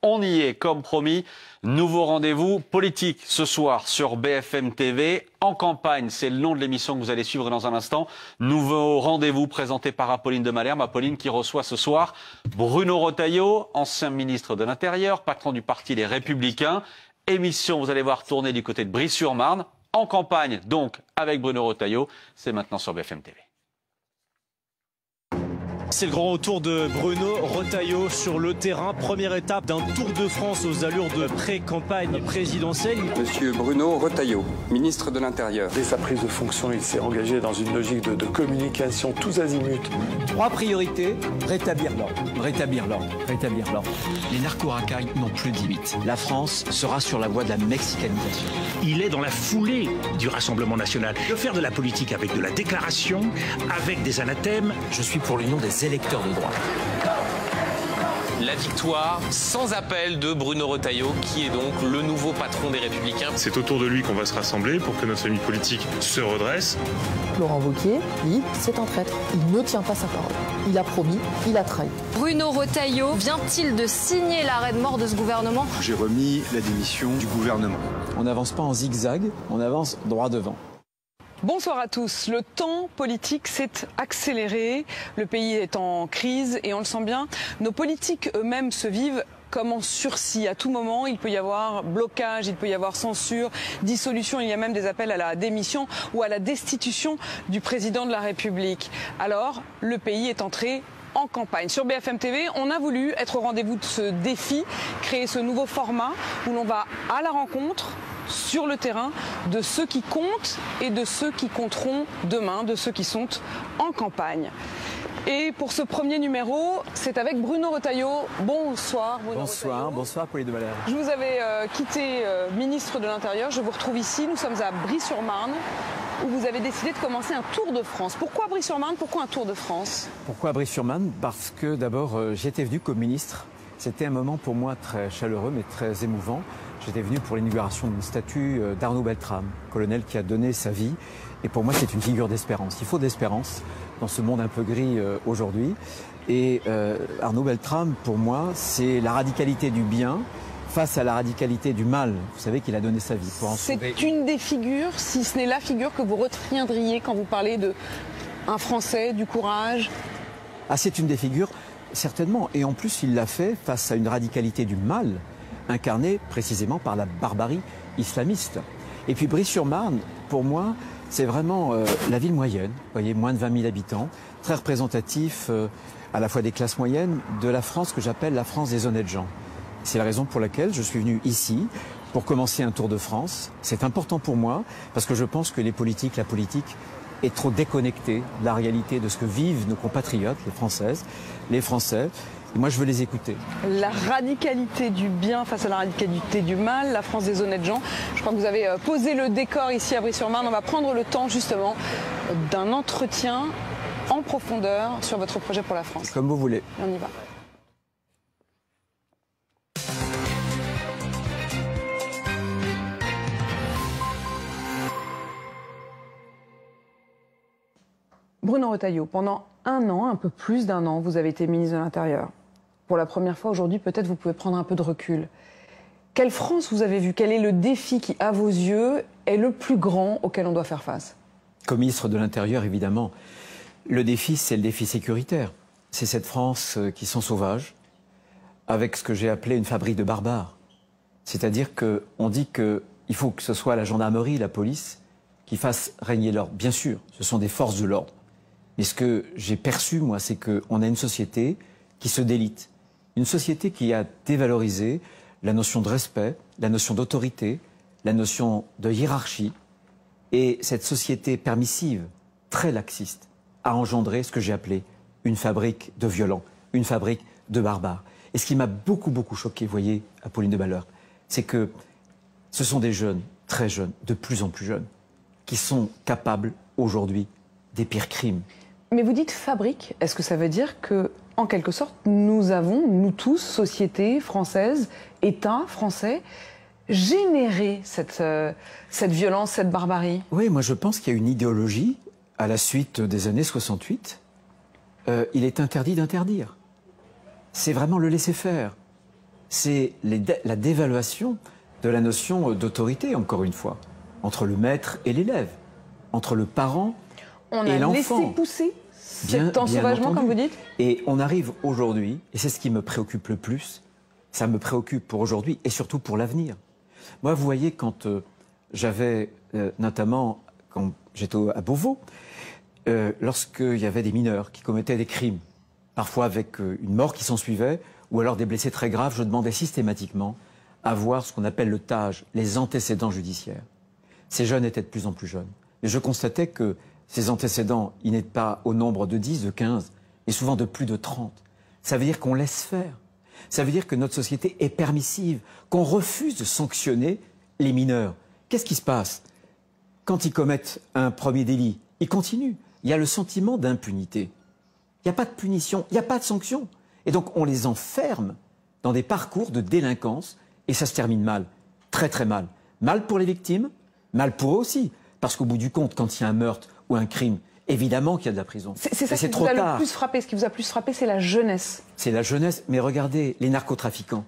On y est, comme promis. Nouveau rendez-vous politique ce soir sur BFM TV. En campagne, c'est le nom de l'émission que vous allez suivre dans un instant. Nouveau rendez-vous présenté par Apolline de Malherbe. Apolline qui reçoit ce soir Bruno Retailleau, ancien ministre de l'Intérieur, patron du parti Les Républicains. Émission, vous allez voir, tourner du côté de Brie-sur-Marne. En campagne, donc, avec Bruno Retailleau. C'est maintenant sur BFM TV. C'est le grand retour de Bruno Retailleau sur le terrain. Première étape d'un Tour de France aux allures de pré-campagne présidentielle. Monsieur Bruno Retailleau, ministre de l'Intérieur. Dès sa prise de fonction, il s'est engagé dans une logique de communication tous azimuts. 3 priorités: rétablir l'ordre, rétablir l'ordre, rétablir l'ordre. Les narco-racailles n'ont plus de limite. La France sera sur la voie de la mexicanisation. Il est dans la foulée du Rassemblement national. De faire de la politique avec de la déclaration, avec des anathèmes. Je suis pour l'union des électeurs de droite. La victoire sans appel de Bruno Retailleau, qui est donc le nouveau patron des Républicains. C'est autour de lui qu'on va se rassembler pour que notre famille politique se redresse. Laurent Wauquiez, lui, c'est un traître. Il ne tient pas sa parole. Il a promis, il a trahi. Bruno Retailleau vient-il de signer l'arrêt de mort de ce gouvernement? J'ai remis la démission du gouvernement. On n'avance pas en zigzag, on avance droit devant. Bonsoir à tous. Le temps politique s'est accéléré. Le pays est en crise et on le sent bien. Nos politiques eux-mêmes se vivent comme en sursis. À tout moment, il peut y avoir blocage, il peut y avoir censure, dissolution. Il y a même des appels à la démission ou à la destitution du président de la République. Alors, le pays est entré en campagne. Sur BFM TV, on a voulu être au rendez-vous de ce défi, créer ce nouveau format où l'on va à la rencontre sur le terrain de ceux qui comptent et de ceux qui compteront demain, de ceux qui sont en campagne. Et pour ce premier numéro, c'est avec Bruno Retailleau. Bonsoir Bruno Retailleau. Bonsoir Apolline de Malherbe. Je vous avais quitté ministre de l'Intérieur, je vous retrouve ici, nous sommes à Brie-sur-Marne, où vous avez décidé de commencer un Tour de France. Pourquoi Brie-sur-Marne? Pourquoi un Tour de France? Pourquoi Brie-sur-Marne? Parce que d'abord, j'étais venu comme ministre. C'était un moment pour moi très chaleureux, mais très émouvant. J'étais venu pour l'inauguration d'une statue d'Arnaud Beltrame, colonel qui a donné sa vie. Et pour moi, c'est une figure d'espérance. Il faut de l'espérance dans ce monde un peu gris aujourd'hui. Et Arnaud Beltrame, pour moi, c'est la radicalité du bien face à la radicalité du mal. Vous savez qu'il a donné sa vie pour en sauver. C'est une des figures, si ce n'est la figure que vous retiendriez quand vous parlez d'un Français, du courage? Ah, c'est une des figures, certainement. Et en plus, il l'a fait face à une radicalité du mal, incarnée précisément par la barbarie islamiste. Et puis Brie-sur-Marne, pour moi, c'est vraiment la ville moyenne, vous voyez, moins de 20 000 habitants, très représentatif à la fois des classes moyennes, de la France que j'appelle la France des honnêtes gens. C'est la raison pour laquelle je suis venu ici pour commencer un Tour de France. C'est important pour moi parce que je pense que la politique est trop déconnectée de la réalité de ce que vivent nos compatriotes, les Françaises, les Français. Et moi, je veux les écouter. La radicalité du bien face à la radicalité du mal, la France des honnêtes gens. Je crois que vous avez posé le décor ici à Brie-sur-Marne. On va prendre le temps justement d'un entretien en profondeur sur votre projet pour la France. Comme vous voulez. Et on y va. Bruno Retailleau, pendant un an, un peu plus d'un an, vous avez été ministre de l'Intérieur. Pour la première fois aujourd'hui, peut-être vous pouvez prendre un peu de recul. Quelle France vous avez vu? Quel est le défi qui, à vos yeux, est le plus grand auquel on doit faire face? Comme ministre de l'Intérieur, évidemment, le défi, c'est le défi sécuritaire. C'est cette France qui sent sauvage, avec ce que j'ai appelé une fabrique de barbares. C'est-à-dire qu'on dit qu'il faut que ce soit la gendarmerie, la police, qui fasse régner l'ordre. Bien sûr, ce sont des forces de l'ordre. Mais ce que j'ai perçu, moi, c'est qu'on a une société qui se délite. Une société qui a dévalorisé la notion de respect, la notion d'autorité, la notion de hiérarchie. Et cette société permissive, très laxiste, a engendré ce que j'ai appelé une fabrique de violents, une fabrique de barbares. Et ce qui m'a beaucoup choqué, vous voyez, Apolline de Malherbe, c'est que ce sont des jeunes, très jeunes, de plus en plus jeunes, qui sont capables aujourd'hui des pires crimes. Mais vous dites fabrique, est-ce que ça veut dire que, en quelque sorte, nous avons, nous tous, société française, État français, généré cette violence, cette barbarie? Oui, moi je pense qu'il y a une idéologie, à la suite des années 68, il est interdit d'interdire. C'est vraiment le laisser-faire. c'est la dévaluation de la notion d'autorité, encore une fois, entre le maître et l'élève, entre le parent et l'enfant. On a laissé pousser cet ensauvagement, comme vous dites. Et on arrive aujourd'hui, et c'est ce qui me préoccupe le plus, ça me préoccupe pour aujourd'hui et surtout pour l'avenir. Moi, vous voyez, quand j'avais, notamment quand j'étais à Beauvau, lorsqu'il y avait des mineurs qui commettaient des crimes, parfois avec une mort qui s'ensuivait, ou alors des blessés très graves, je demandais systématiquement à voir ce qu'on appelle le TAJ, les antécédents judiciaires. Ces jeunes étaient de plus en plus jeunes. Et je constatais que ces antécédents, ils n'étaient pas au nombre de 10, de 15, et souvent de plus de 30. Ça veut dire qu'on laisse faire. Ça veut dire que notre société est permissive, qu'on refuse de sanctionner les mineurs. Qu'est-ce qui se passe? Quand ils commettent un premier délit, ils continuent. Il y a le sentiment d'impunité. Il n'y a pas de punition, il n'y a pas de sanction. Et donc on les enferme dans des parcours de délinquance et ça se termine mal, très très mal. Mal pour les victimes, mal pour eux aussi. Parce qu'au bout du compte, quand il y a un meurtre ou un crime, évidemment qu'il y a de la prison. C'est ça qui vous a le plus frappé. Ce qui vous a plus frappé, c'est la jeunesse. C'est la jeunesse. Mais regardez, les narcotrafiquants.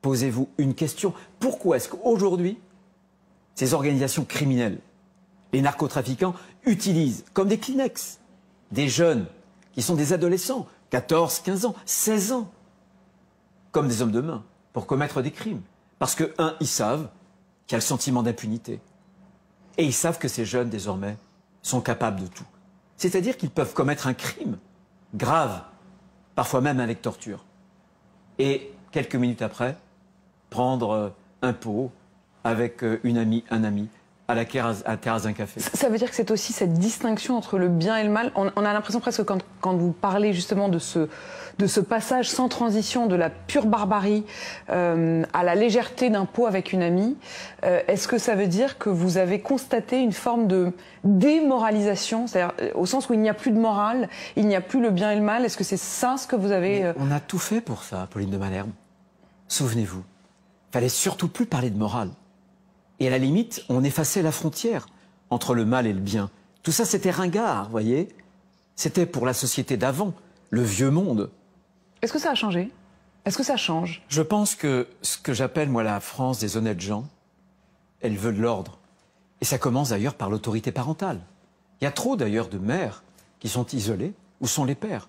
Posez-vous une question. Pourquoi est-ce qu'aujourd'hui, ces organisations criminelles, les narcotrafiquants, utilisent comme des Kleenex des jeunes qui sont des adolescents, 14, 15 ans, 16 ans, comme des hommes de main, pour commettre des crimes? Parce que, ils savent qu'il y a le sentiment d'impunité. Et ils savent que ces jeunes, désormais, sont capables de tout. C'est-à-dire qu'ils peuvent commettre un crime grave, parfois même avec torture. Et quelques minutes après, prendre un pot avec une amie, un ami, à la terrasse d'un café. Ça veut dire que c'est aussi cette distinction entre le bien et le mal. On a l'impression presque quand vous parlez justement de ce passage sans transition de la pure barbarie à la légèreté d'un pot avec une amie, est-ce que ça veut dire que vous avez constaté une forme de démoralisation, c'est-à-dire au sens où il n'y a plus de morale, il n'y a plus le bien et le mal? Est-ce que c'est ça ce que vous avez... Mais on a tout fait pour ça, Pauline de Malherbe. Souvenez-vous, il fallait surtout plus parler de morale. Et à la limite, on effaçait la frontière entre le mal et le bien. Tout ça, c'était ringard, vous voyez. C'était pour la société d'avant, le vieux monde. Est-ce que ça a changé? Est-ce que ça change? Je pense que ce que j'appelle, moi, la France des honnêtes gens, elle veut de l'ordre. Et ça commence d'ailleurs par l'autorité parentale. Il y a trop d'ailleurs de mères qui sont isolées. Où sont les pères?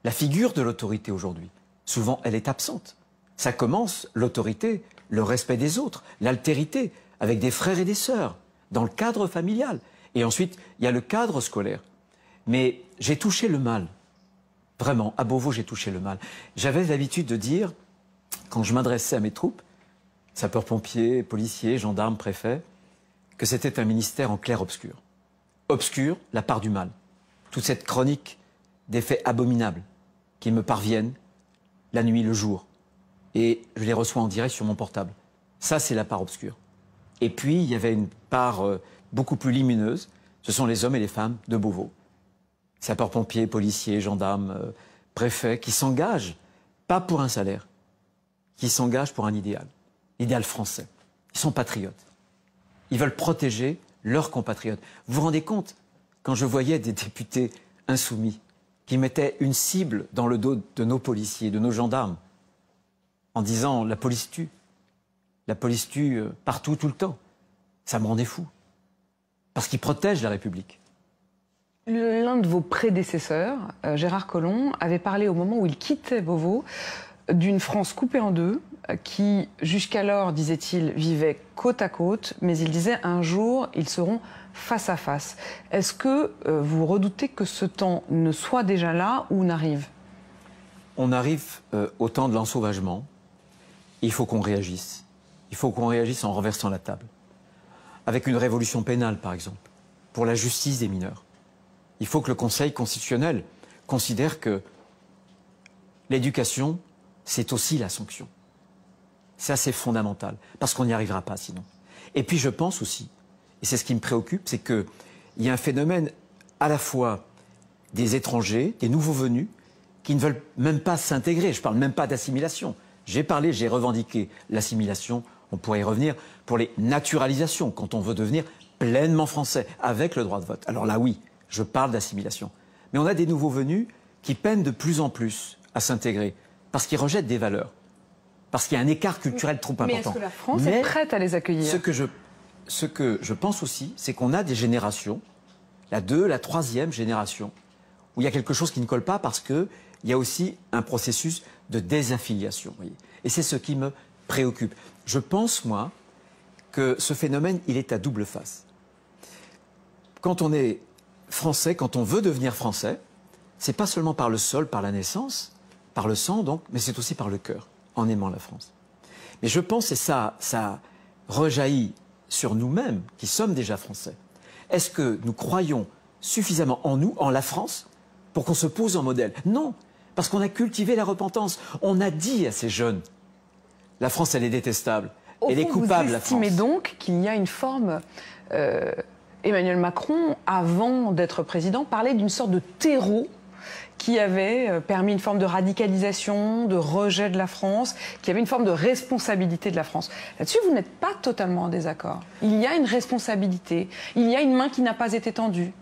La figure de l'autorité aujourd'hui, souvent, elle est absente. Ça commence, l'autorité, le respect des autres, l'altérité, avec des frères et des sœurs, dans le cadre familial. Et ensuite, il y a le cadre scolaire. Mais j'ai touché le mal. Vraiment, à Beauvau, j'ai touché le mal. J'avais l'habitude de dire, quand je m'adressais à mes troupes, sapeurs-pompiers, policiers, gendarmes, préfets, que c'était un ministère en clair-obscur. Obscur, la part du mal. Toute cette chronique des faits abominables qui me parviennent la nuit, le jour. Et je les reçois en direct sur mon portable. Ça, c'est la part obscure. Et puis, il y avait une part beaucoup plus lumineuse. Ce sont les hommes et les femmes de Beauvau. Sapeurs-pompiers, policiers, gendarmes, préfets, qui s'engagent, pas pour un salaire, qui s'engagent pour un idéal. L'idéal français. Ils sont patriotes. Ils veulent protéger leurs compatriotes. Vous vous rendez compte, quand je voyais des députés insoumis qui mettaient une cible dans le dos de nos policiers, de nos gendarmes, en disant « la police tue ». La police tue partout, tout le temps. Ça me rendait fou. Parce qu'ils protègent la République. L'un de vos prédécesseurs, Gérard Collomb, avait parlé au moment où il quittait Beauvau d'une France coupée en deux, qui jusqu'alors, disait-il, vivait côte à côte, mais il disait un jour, ils seront face à face. Est-ce que vous redoutez que ce temps ne soit déjà là ou n'arrive? On arrive au temps de l'ensauvagement. Il faut qu'on réagisse. Il faut qu'on réagisse en renversant la table. Avec une révolution pénale, par exemple, pour la justice des mineurs. Il faut que le Conseil constitutionnel considère que l'éducation, c'est aussi la sanction. Ça, c'est fondamental, parce qu'on n'y arrivera pas sinon. Et puis je pense aussi, et c'est ce qui me préoccupe, c'est qu'il y a un phénomène à la fois des étrangers, des nouveaux venus, qui ne veulent même pas s'intégrer. Je ne parle même pas d'assimilation. J'ai revendiqué l'assimilation, on pourrait y revenir, pour les naturalisations, quand on veut devenir pleinement français, avec le droit de vote. Alors là, oui, je parle d'assimilation. Mais on a des nouveaux venus qui peinent de plus en plus à s'intégrer, parce qu'ils rejettent des valeurs. parce qu'il y a un écart culturel trop important. Mais est-ce que la France est prête à les accueillir? Ce que je pense aussi, c'est qu'on a des générations, la 2, la 3e génération, où il y a quelque chose qui ne colle pas parce qu'il y a aussi un processus de désaffiliation. Vous voyez. Et c'est ce qui me préoccupe. Je pense, moi, que ce phénomène, il est à double face. Quand on est français, quand on veut devenir français, c'est pas seulement par le sol, par la naissance, par le sang donc, mais c'est aussi par le cœur, en aimant la France. Mais je pense, et ça rejaillit sur nous-mêmes, qui sommes déjà français. Est-ce que nous croyons suffisamment en nous, en la France, pour qu'on se pose en modèle? Non, parce qu'on a cultivé la repentance. On a dit à ces jeunes, la France, elle est détestable, elle est coupable, la France. Vous estimez donc qu'il y a une forme... Emmanuel Macron, avant d'être président, parlait d'une sorte de terreau qui avait permis une forme de radicalisation, de rejet de la France, qui avait une forme de responsabilité de la France. Là-dessus, vous n'êtes pas totalement en désaccord. Il y a une responsabilité, il y a une main qui n'a pas été tendue.